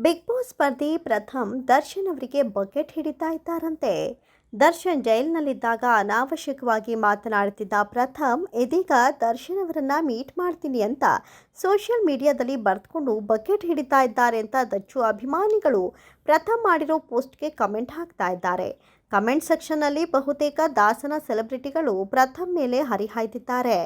Big boss ಸ್ಪರ್ಧಿ ಪ್ರಥಮ್ ದರ್ಶನ್ ಅವರಿಗೆ bucket ಹಿಡಿತಾ ಇದ್ದಾರಂತೆ. ದರ್ಶನ್ ಜೈಲಿನಲ್ಲಿದ್ದಾಗ ಅನಾವಶ್ಯಕವಾಗಿ ಮಾತನಾಡುತ್ತಿದ್ದ ಪ್ರಥಮ್ ಇದೀಗ ದರ್ಶನ್ ಅವರನ್ನ ಮೀಟ್ ಮಾಡ್ತೀನಿ ಅಂತ ಸೋಷಿಯಲ್ ಮೀಡಿಯಾದಲ್ಲಿ ಬರೆದುಕೊಂಡು ಬಕೆಟ್ ಹಿಡಿತಾ ಇದ್ದಾರೆ ಅಂತ ದಚ್ಚು ಅಭಿಮಾನಿಗಳು ಪ್ರಥಮ್ ಮಾಡಿರೋ ಪೋಸ್ಟ್ಗೆ ಕಮೆಂಟ್ ಹಾಕ್ತಾ ಇದ್ದಾರೆ. ಕಮೆಂಟ್ ಸೆಕ್ಷನ್ನಲ್ಲಿ ಬಹುತೇಕ ದಾಸನ ಸೆಲೆಬ್ರಿಟಿಗಳು ಪ್ರಥಮ್ ಮೇಲೆ ಹರಿಹಾಯ್ದಿದ್ದಾರೆ.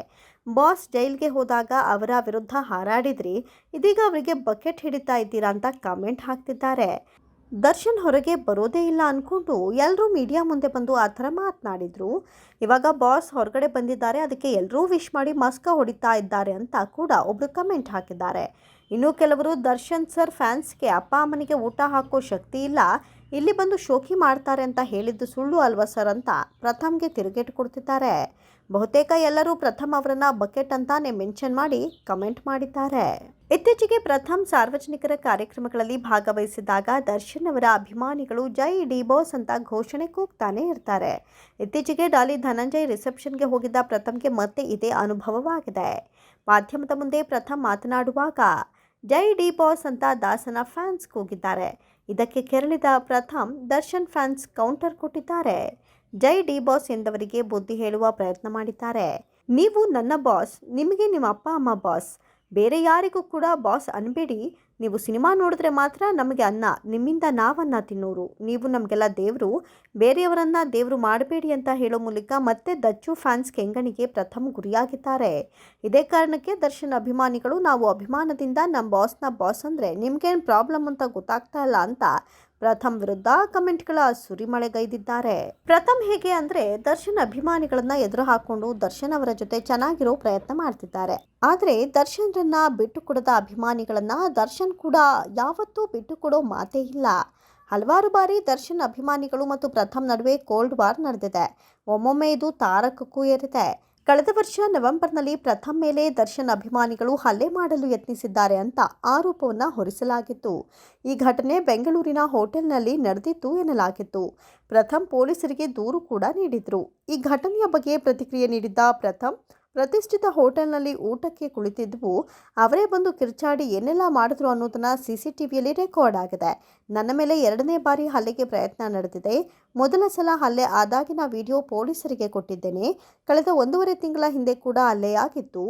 ಬಾಸ್ ಜೈಲ್ಗೆ ಹೋದಾಗ ಅವರ ವಿರುದ್ಧ ಹಾರಾಡಿದ್ರಿ, ಇದೀಗ ಅವರಿಗೆ ಬಕೆಟ್ ಹಿಡಿತಾ ಇದ್ದೀರಾ ಅಂತ ಕಮೆಂಟ್ ಹಾಕ್ತಿದ್ದಾರೆ. ದರ್ಶನ್ ಹೊರಗೆ ಬರೋದೇ ಇಲ್ಲ ಅಂದ್ಕೊಂಡು ಎಲ್ಲರೂ ಮೀಡಿಯಾ ಮುಂದೆ ಬಂದು ಆ ಥರ ಮಾತನಾಡಿದ್ರು. ಇವಾಗ ಬಾಸ್ ಹೊರಗಡೆ ಬಂದಿದ್ದಾರೆ, ಅದಕ್ಕೆ ಎಲ್ಲರೂ ವಿಶ್ ಮಾಡಿ ಮಸ್ಕ ಹೊಡಿತಾ ಇದ್ದಾರೆ ಅಂತ ಕೂಡ ಒಬ್ಬರು ಕಮೆಂಟ್ ಹಾಕಿದ್ದಾರೆ. ಇನ್ನು ಕೆಲವರು ದರ್ಶನ್ ಸರ್ ಫ್ಯಾನ್ಸ್ಗೆ ಅಪ್ಪ ಅಮ್ಮನಿಗೆ ಊಟ ಹಾಕೋ ಶಕ್ತಿ ಇಲ್ಲ, ಇಲ್ಲಿ ಬಂದು ಶೋಕಿ ಮಾಡ್ತಾರೆ ಅಂತ ಹೇಳಿದ್ದು ಸುಳ್ಳು ಅಲ್ವಾ ಸರ್ ಅಂತ ಪ್ರಥಮ್ಗೆ ತಿರುಗೇಟು ಕೊಡ್ತಿದ್ದಾರೆ. ಬಹುತೇಕ ಎಲ್ಲರೂ ಪ್ರಥಮ್ ಅವರನ್ನ ಬಕೆಟ್ ಅಂತಾನೆ ಮೆನ್ಷನ್ ಮಾಡಿ ಕಮೆಂಟ್ ಮಾಡಿದ್ದಾರೆ. ಇತ್ತೀಚೆಗೆ ಪ್ರಥಮ್ ಸಾರ್ವಜನಿಕರ ಕಾರ್ಯಕ್ರಮಗಳಲ್ಲಿ ಭಾಗವಹಿಸಿದಾಗ ದರ್ಶನ್ ಅವರ ಅಭಿಮಾನಿಗಳು ಜೈ ಡಿ ಬಾಸ್ ಅಂತ ಘೋಷಣೆ ಕೂಗ್ತಾನೆ ಇರ್ತಾರೆ. ಇತ್ತೀಚೆಗೆ ಡಾಲಿ ಧನಂಜಯ್ ರಿಸೆಪ್ಷನ್ಗೆ ಹೋಗಿದ್ದ ಪ್ರಥಮ್ಗೆ ಮತ್ತೆ ಇದೇ ಅನುಭವವಾಗಿದೆ. ಮಾಧ್ಯಮದ ಮುಂದೆ ಪ್ರಥಮ್ ಮಾತನಾಡುವಾಗ ಜೈ ಡಿ ಬಾಸ್ ಅಂತ ದಾಸನ ಫ್ಯಾನ್ಸ್ ಕೂಗಿದ್ದಾರೆ. ಇದಕ್ಕೆ ಕೆರಳಿದ ಪ್ರಥಮ್ ದರ್ಶನ್ ಫ್ಯಾನ್ಸ್ ಕೌಂಟರ್ ಕೊಟ್ಟಿದ್ದಾರೆ. ಜೈ ಡಿ ಬಾಸ್ ಎಂದವರಿಗೆ ಬುದ್ಧಿ ಹೇಳುವ ಪ್ರಯತ್ನ ಮಾಡಿದ್ದಾರೆ. ನೀವು ನನ್ನ ಬಾಸ್, ನಿಮಗೆ ನಿಮ್ಮ ಅಪ್ಪ ಅಮ್ಮ ಬಾಸ್, ಬೇರೆ ಯಾರಿಗೂ ಕೂಡ ಬಾಸ್ ಅನ್ಬೇಡಿ. ನೀವು ಸಿನಿಮಾ ನೋಡಿದ್ರೆ ಮಾತ್ರ ನಮಗೆ ಅನ್ನ, ನಿಮ್ಮಿಂದ ನಾವನ್ನ ತಿನ್ನೋರು, ನೀವು ನಮಗೆಲ್ಲ ದೇವರು, ಬೇರೆಯವರನ್ನ ದೇವರು ಮಾಡಬೇಡಿ ಅಂತ ಹೇಳೋ ಮೂಲಕ ಮತ್ತೆ ದಚ್ಚು ಫ್ಯಾನ್ಸ್ ಕೆಂಗಣಿಗೆ ಪ್ರಥಮ್ ಗುರಿಯಾಗಿದ್ದಾರೆ. ಇದೇ ಕಾರಣಕ್ಕೆ ದರ್ಶನ್ ಅಭಿಮಾನಿಗಳು ನಾವು ಅಭಿಮಾನದಿಂದ ನಮ್ಮ ಬಾಸ್ನ ಬಾಸ್ ಅಂದರೆ ನಿಮ್ಗೇನು ಪ್ರಾಬ್ಲಮ್ ಅಂತ ಗೊತ್ತಾಗ್ತಾ ಇಲ್ಲ ಅಂತ ಪ್ರಥಮ್ ವಿರುದ್ಧ ಕಮೆಂಟ್ಗಳ ಸುರಿಮಳೆಗೈದಿದ್ದಾರೆ. ಪ್ರಥಮ್ ಹೇಗೆ ಅಂದರೆ ದರ್ಶನ್ ಅಭಿಮಾನಿಗಳನ್ನ ಎದುರು ಹಾಕೊಂಡು ದರ್ಶನ್ ಅವರ ಜೊತೆ ಚೆನ್ನಾಗಿರೋ ಪ್ರಯತ್ನ ಮಾಡ್ತಿದ್ದಾರೆ. ಆದರೆ ದರ್ಶನ್ರನ್ನ ಬಿಟ್ಟು ಕೊಡದ ಅಭಿಮಾನಿಗಳನ್ನ ದರ್ಶನ್ ಕೂಡ ಯಾವತ್ತೂ ಬಿಟ್ಟು ಕೊಡೋ ಮಾತೇ ಇಲ್ಲ. ಹಲವಾರು ಬಾರಿ ದರ್ಶನ್ ಅಭಿಮಾನಿಗಳು ಮತ್ತು ಪ್ರಥಮ್ ನಡುವೆ ಕೋಲ್ಡ್ ವಾರ್ ನಡೆದಿದೆ. ಒಮ್ಮೊಮ್ಮೆ ಇದು ತಾರಕಕ್ಕೂ ಏರಿದೆ. ಕಳೆದ ವರ್ಷ ನವೆಂಬರ್ನಲ್ಲಿ ಪ್ರಥಮ್ ಮೇಲೆ ದರ್ಶನ್ ಅಭಿಮಾನಿಗಳು ಹಲ್ಲೆ ಮಾಡಲು ಯತ್ನಿಸಿದ್ದಾರೆ ಅಂತ ಆರೋಪವನ್ನು ಹೊರಿಸಲಾಗಿತ್ತು. ಈ ಘಟನೆ ಬೆಂಗಳೂರಿನ ಹೋಟೆಲ್ನಲ್ಲಿ ನಡೆದಿತ್ತು ಎನ್ನಲಾಗಿತ್ತು. ಪ್ರಥಮ್ ಪೊಲೀಸರಿಗೆ ದೂರು ಕೂಡ ನೀಡಿದ್ರು. ಈ ಘಟನೆಯ ಬಗ್ಗೆ ಪ್ರತಿಕ್ರಿಯೆ ನೀಡಿದ್ದ ಪ್ರಥಮ್, ಪ್ರತಿಷ್ಠಿತ ಹೋಟೆಲ್ನಲ್ಲಿ ಊಟಕ್ಕೆ ಕುಳಿತಿದ್ವು, ಅವರೇ ಬಂದು ಕಿರ್ಚಾಡಿ ಏನೆಲ್ಲ ಮಾಡಿದ್ರು ಅನ್ನೋದನ್ನ CCTVಯಲ್ಲಿ ರೆಕಾರ್ಡ್ ಆಗಿದೆ. ನನ್ನ ಮೇಲೆ 2ನೇ ಬಾರಿ ಹಲ್ಲೆಗೆ ಪ್ರಯತ್ನ ನಡೆದಿದೆ. ಮೊದಲ ಸಲ ಹಲ್ಲೆ ಆದಾಗಿನ ವಿಡಿಯೋ ಪೊಲೀಸರಿಗೆ ಕೊಟ್ಟಿದ್ದೇನೆ. ಕಳೆದ 1.5 ತಿಂಗಳ ಹಿಂದೆ ಕೂಡ ಹಲ್ಲೆಯಾಗಿತ್ತು,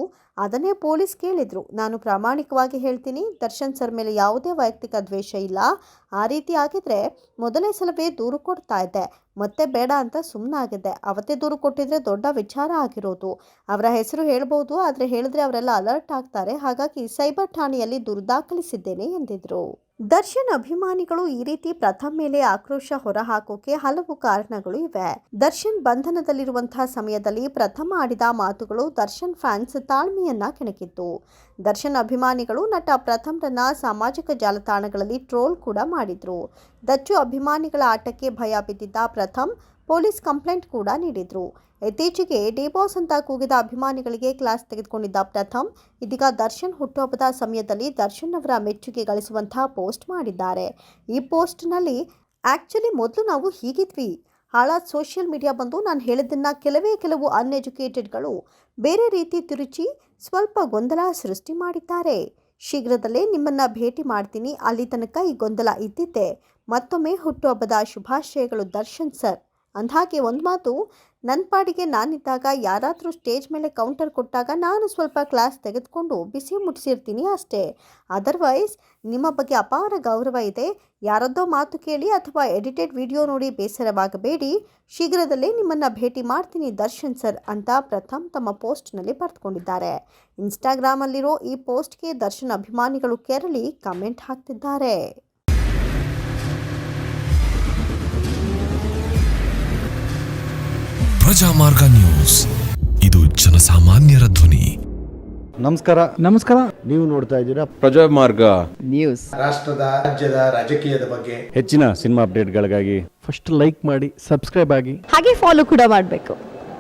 ಅದನ್ನೇ ಪೊಲೀಸ್ ಕೇಳಿದ್ರು. ನಾನು ಪ್ರಾಮಾಣಿಕವಾಗಿ ಹೇಳ್ತೀನಿ, ದರ್ಶನ್ ಸರ್ ಮೇಲೆ ಯಾವುದೇ ವೈಯಕ್ತಿಕ ದ್ವೇಷ ಇಲ್ಲ. ಆ ರೀತಿ ಆಗಿದ್ರೆ ಮೊದಲನೇ ಸಲವೇ ದೂರು ಕೊಡ್ತಾ ಇದ್ದೆ, ಮತ್ತೆ ಬೇಡ ಅಂತ ಸುಮ್ಮನಾಗಿದ್ದೆ. ಅವತ್ತೇ ದೂರು ಕೊಟ್ಟಿದ್ರೆ ದೊಡ್ಡ ವಿಚಾರ ಆಗಿರೋದು. ಅವರ ಹೆಸರು ಹೇಳ್ಬೋದು, ಆದರೆ ಹೇಳಿದ್ರೆ ಅವರೆಲ್ಲ ಅಲರ್ಟ್ ಆಗ್ತಾರೆ, ಹಾಗಾಗಿ ಸೈಬರ್ ಠಾಣೆಯಲ್ಲಿ ದೂರು ದಾಖಲಿಸಿದ್ದೇನೆ ಎಂದಿದ್ರು. ದರ್ಶನ್ ಅಭಿಮಾನಿಗಳು ಈ ರೀತಿ ಪ್ರಥಮ್ ಮೇಲೆ ಆಕ್ರೋಶ ಹೊರಹಾಕೋಕೆ ಹಲವು ಕಾರಣಗಳು ಇವೆ. ದರ್ಶನ್ ಬಂಧನದಲ್ಲಿರುವಂತಹ ಸಮಯದಲ್ಲಿ ಪ್ರಥಮ್ ಆಡಿದ ಮಾತುಗಳು ದರ್ಶನ್ ಫ್ಯಾನ್ಸ್ ತಾಳ್ಮೆಯನ್ನ ಕೆಣಕಿತ್ತು. ದರ್ಶನ್ ಅಭಿಮಾನಿಗಳು ನಟ ಪ್ರಥಮ್ರನ್ನ ಸಾಮಾಜಿಕ ಜಾಲತಾಣಗಳಲ್ಲಿ ಟ್ರೋಲ್ ಕೂಡ ಮಾಡಿದ್ರು. ದಚ್ಚು ಅಭಿಮಾನಿಗಳ ಆಟಕ್ಕೆ ಭಯ ಬಿದ್ದಿದ್ದ ಪ್ರಥಮ್ ಪೊಲೀಸ್ ಕಂಪ್ಲೇಂಟ್ ಕೂಡ ನೀಡಿದ್ರು. ಇತ್ತೀಚೆಗೆ ಡಿ ಬಾಸ್ ಅಂತ ಕೂಗಿದ ಅಭಿಮಾನಿಗಳಿಗೆ ಕ್ಲಾಸ್ ತೆಗೆದುಕೊಂಡಿದ್ದ ಪ್ರಥಮ್ ಇದೀಗ ದರ್ಶನ್ ಹುಟ್ಟುಹಬ್ಬದ ಸಮಯದಲ್ಲಿ ದರ್ಶನ್ ಅವರ ಮೆಚ್ಚುಗೆ ಗಳಿಸುವಂತಹ ಪೋಸ್ಟ್ ಮಾಡಿದ್ದಾರೆ. ಈ ಪೋಸ್ಟ್ನಲ್ಲಿ ಆ್ಯಕ್ಚುಲಿ ಮೊದಲು ನಾವು ಹೀಗಿದ್ವಿ, ಹಾಳಾದ ಸೋಷಿಯಲ್ ಮೀಡಿಯಾ ಬಂದು ನಾನು ಹೇಳಿದ್ದನ್ನು ಕೆಲವು ಅನ್ಎಜುಕೇಟೆಡ್ಗಳು ಬೇರೆ ರೀತಿ ತಿರುಚಿ ಸ್ವಲ್ಪ ಗೊಂದಲ ಸೃಷ್ಟಿ ಮಾಡಿದ್ದಾರೆ. ಶೀಘ್ರದಲ್ಲೇ ನಿಮ್ಮನ್ನು ಭೇಟಿ ಮಾಡ್ತೀನಿ, ಅಲ್ಲಿ ತನಕ ಈ ಗೊಂದಲ ಇದ್ದಿದ್ದೆ. ಮತ್ತೊಮ್ಮೆ ಹುಟ್ಟುಹಬ್ಬದ ಶುಭಾಶಯಗಳು ದರ್ಶನ್ ಸರ್. ಅಂದಹಾಗೆ ಒಂದು ಮಾತು, ನನ್ನ ಪಾಡಿಗೆ ನಾನಿದ್ದಾಗ ಯಾರಾದರೂ ಸ್ಟೇಜ್ ಮೇಲೆ ಕೌಂಟರ್ ಕೊಟ್ಟಾಗ ನಾನು ಸ್ವಲ್ಪ ಕ್ಲಾಸ್ ತೆಗೆದುಕೊಂಡು ಬಿಸಿ ಮುಟ್ಟಿಸಿರ್ತೀನಿ ಅಷ್ಟೇ. ಅದರ್ವೈಸ್ ನಿಮ್ಮ ಬಗ್ಗೆ ಅಪಾರ ಗೌರವ ಇದೆ. ಯಾರದ್ದೋ ಮಾತು ಕೇಳಿ ಅಥವಾ ಎಡಿಟೆಡ್ ವಿಡಿಯೋ ನೋಡಿ ಬೇಸರವಾಗಬೇಡಿ. ಶೀಘ್ರದಲ್ಲೇ ನಿಮ್ಮನ್ನು ಭೇಟಿ ಮಾಡ್ತೀನಿ ದರ್ಶನ್ ಸರ್ ಅಂತ ಪ್ರಥಮ್ ತಮ್ಮ ಪೋಸ್ಟ್ನಲ್ಲಿ ಬರೆದುಕೊಂಡಿದ್ದಾರೆ. ಇನ್ಸ್ಟಾಗ್ರಾಮಲ್ಲಿರೋ ಈ ಪೋಸ್ಟ್ಗೆ ದರ್ಶನ್ ಅಭಿಮಾನಿಗಳು ಕೆರಳಿ ಕಮೆಂಟ್ ಹಾಕ್ತಿದ್ದಾರೆ. ಪ್ರಜಾಮಾರ್ಗ ನ್ಯೂಸ್, ಇದು ಜನಸಾಮಾನ್ಯರ ಧ್ವನಿ. ನಮಸ್ಕಾರ. ನೀವು ನೋಡ್ತಾ ಇದ್ದೀರಾ ಪ್ರಜಾಮಾರ್ಗ ನ್ಯೂಸ್. ರಾಷ್ಟ್ರದ, ರಾಜ್ಯದ, ರಾಜಕೀಯದ ಬಗ್ಗೆ ಹೆಚ್ಚಿನ ಸಿನಿಮಾ ಅಪ್ಡೇಟ್ಗಳಿಗಾಗಿ ಫಸ್ಟ್ ಲೈಕ್ ಮಾಡಿ, ಸಬ್ಸ್ಕ್ರೈಬ್ ಆಗಿ, ಹಾಗೆ ಫಾಲೋ ಕೂಡ ಮಾಡಬೇಕು.